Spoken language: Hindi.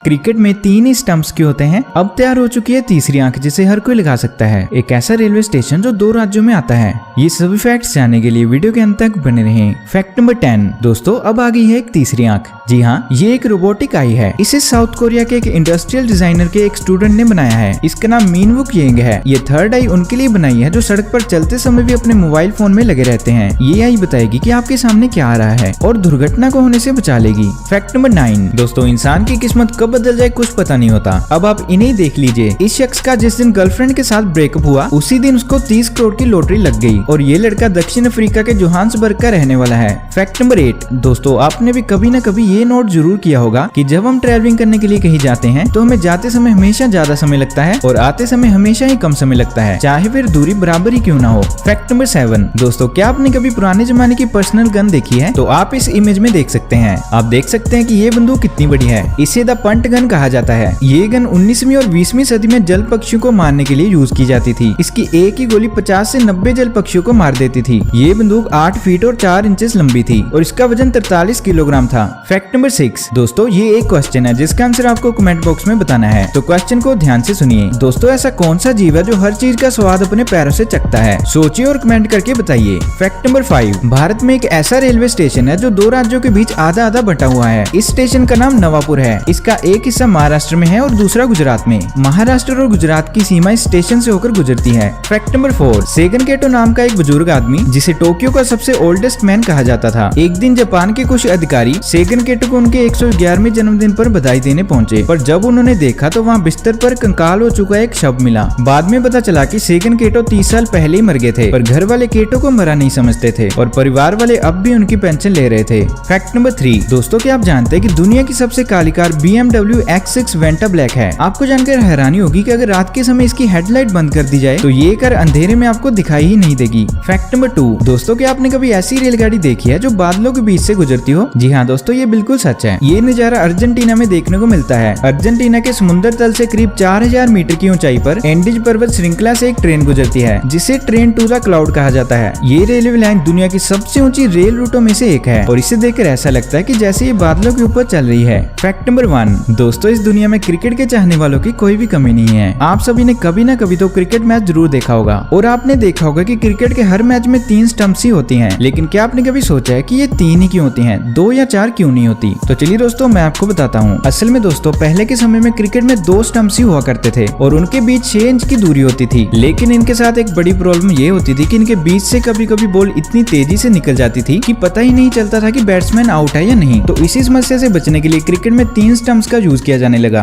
क्रिकेट में तीन ही स्टंप्स के होते हैं। अब तैयार हो चुकी है तीसरी आंख जिसे हर कोई लगा सकता है। एक ऐसा रेलवे स्टेशन जो 2 राज्यों में आता है। ये सभी फैक्ट्स जानने के लिए वीडियो के अंत तक बने रहें। फैक्ट नंबर 10 दोस्तों, अब आ गई है एक तीसरी आंख। जी हाँ, ये एक रोबोटिक आई है। इसे साउथ कोरिया के एक इंडस्ट्रियल डिजाइनर के एक स्टूडेंट ने बनाया है। इसका नाम मीनवुक येंग है। ये थर्ड आई उनके लिए बनाई है जो सड़क पर चलते समय भी अपने मोबाइल फोन में लगे रहते हैं। ये आई बताएगी कि आपके सामने क्या आ रहा है और दुर्घटना को होने से बचा लेगी। फैक्ट नंबर 9 दोस्तों, इंसान की किस्मत कब बदल जाए कुछ पता नहीं होता। अब आप इन्हें देख लीजिए। इस शख्स का जिस दिन गर्लफ्रेंड के साथ ब्रेकअप हुआ उसी दिन उसको 30 करोड़ की लॉटरी लग गई और ये लड़का दक्षिण अफ्रीका के जोहान्सबर्ग का रहने वाला है। फैक्ट नंबर 8 दोस्तों, आपने भी कभी न कभी ये नोट जरूर किया होगा कि जब हम ट्रैवलिंग करने के लिए कहीं जाते हैं तो हमें जाते समय हमेशा ज्यादा समय लगता है और आते समय हमेशा ही कम समय लगता है, चाहे फिर दूरी बराबर ही क्यों ना हो। फैक्ट नंबर 7 दोस्तों, क्या आपने कभी पुराने जमाने की पर्सनल गन देखी है? तो आप इस इमेज में देख सकते हैं। आप देख सकते हैं कि ये बंदूक कितनी बड़ी है। इसे द पंट गन कहा जाता है। ये गन 19वीं और 20वीं सदी में जल पक्षियों को मारने के लिए यूज की जाती थी। इसकी एक ही गोली 50 से 90 जल पक्षियों को मार देती थी। ये बंदूक 8 फीट और 4 इंचेस लंबी थी और इसका वजन 43 किलोग्राम था। फैक्ट नंबर 6 दोस्तों, ये एक क्वेश्चन है जिसका आंसर आपको कमेंट बॉक्स में बताना है, तो क्वेश्चन को ध्यान से सुनिए। दोस्तों, ऐसा कौन सा जीव है जो हर चीज का स्वाद अपने पैरों से चखता है? सोचिए और कमेंट करके बताइए। फैक्ट नंबर 5 भारत में एक ऐसा रेलवे स्टेशन है जो 2 राज्यों के बीच आधा आधा बटा हुआ है। इस स्टेशन का नाम नवापुर है। इसका एक हिस्सा महाराष्ट्र में है और दूसरा गुजरात में। महाराष्ट्र और गुजरात की सीमा इस स्टेशन से होकर गुजरती है। फैक्ट नंबर 4 सेगन केटो नाम का एक बुजुर्ग आदमी जिसे टोक्यो का सबसे ओल्डेस्ट मैन कहा जाता था। एक दिन जापान के कुछ अधिकारी सेगन केटो को उनके 111वें जन्मदिन पर बधाई देने पहुंचे, पर जब उन्होंने देखा तो वहां बिस्तर पर कंकाल हो चुका एक शव मिला। बाद में पता चला कि सेगन केटो 30 साल पहले ही मर गए थे, पर घर वाले केटो को मरा नहीं समझते थे और परिवार वाले अब भी उनकी पेंशन ले रहे थे। फैक्ट नंबर 3 दोस्तों, क्या आप जानते हैं कि दुनिया की सबसे काली car BMW X6 Vantablack है? आपको जानकर हैरानी होगी कि अगर रात के समय इसकी हेडलाइट बंद कर दी जाए तो ये कार अंधेरे में आपको दिखाई ही नहीं देगी। फैक्ट नंबर 2 दोस्तों, क्या आपने कभी ऐसी रेलगाड़ी देखी है जो बादलों के बीच से गुजरती हो? जी हाँ दोस्तों, ये बिल्कुल सच है। ये नजारा अर्जेंटीना में देखने को मिलता है। अर्जेंटीना के समुद्र तल से करीब 4000 मीटर की ऊंचाई पर एंडीज पर्वत श्रृंखला से एक ट्रेन गुजरती है जिसे ट्रेन टू द क्लाउड कहा जाता है। ये रेलवे लाइन दुनिया की सबसे ऊंची रेल रूटों में से एक है और इसे देखकर ऐसा लगता है कि जैसे ये बादलों के ऊपर चल रही है। फैक्ट नंबर 1 दोस्तों, इस दुनिया में क्रिकेट के चाहने वालों की कोई भी कमी नहीं है। आप सभी ने कभी ना कभी तो क्रिकेट मैच जरूर देखा होगा और आपने देखा होगा कि क्रिकेट के हर मैच में 3 स्टंप्स ही होती हैं। लेकिन क्या आपने कभी सोचा है कि ये 3 ही क्यों होती हैं, 2 या 4 क्यों नहीं होती? तो चलिए दोस्तों, मैं आपको बताता हूँ। असल में दोस्तों, पहले के समय में क्रिकेट में 2 स्टंप्स ही हुआ करते थे और उनके बीच 6 इंच की दूरी होती थी। लेकिन इनके साथ एक बड़ी प्रॉब्लम ये होती थी कि इनके बीच से कभी कभी बॉल इतनी तेजी से निकल जाती थी कि पता ही नहीं चलता था कि बैट्समैन आउट है या नहीं। तो इसी समस्या से बचने के लिए क्रिकेट में 3 स्टंप्स का यूज किया जाने लगा।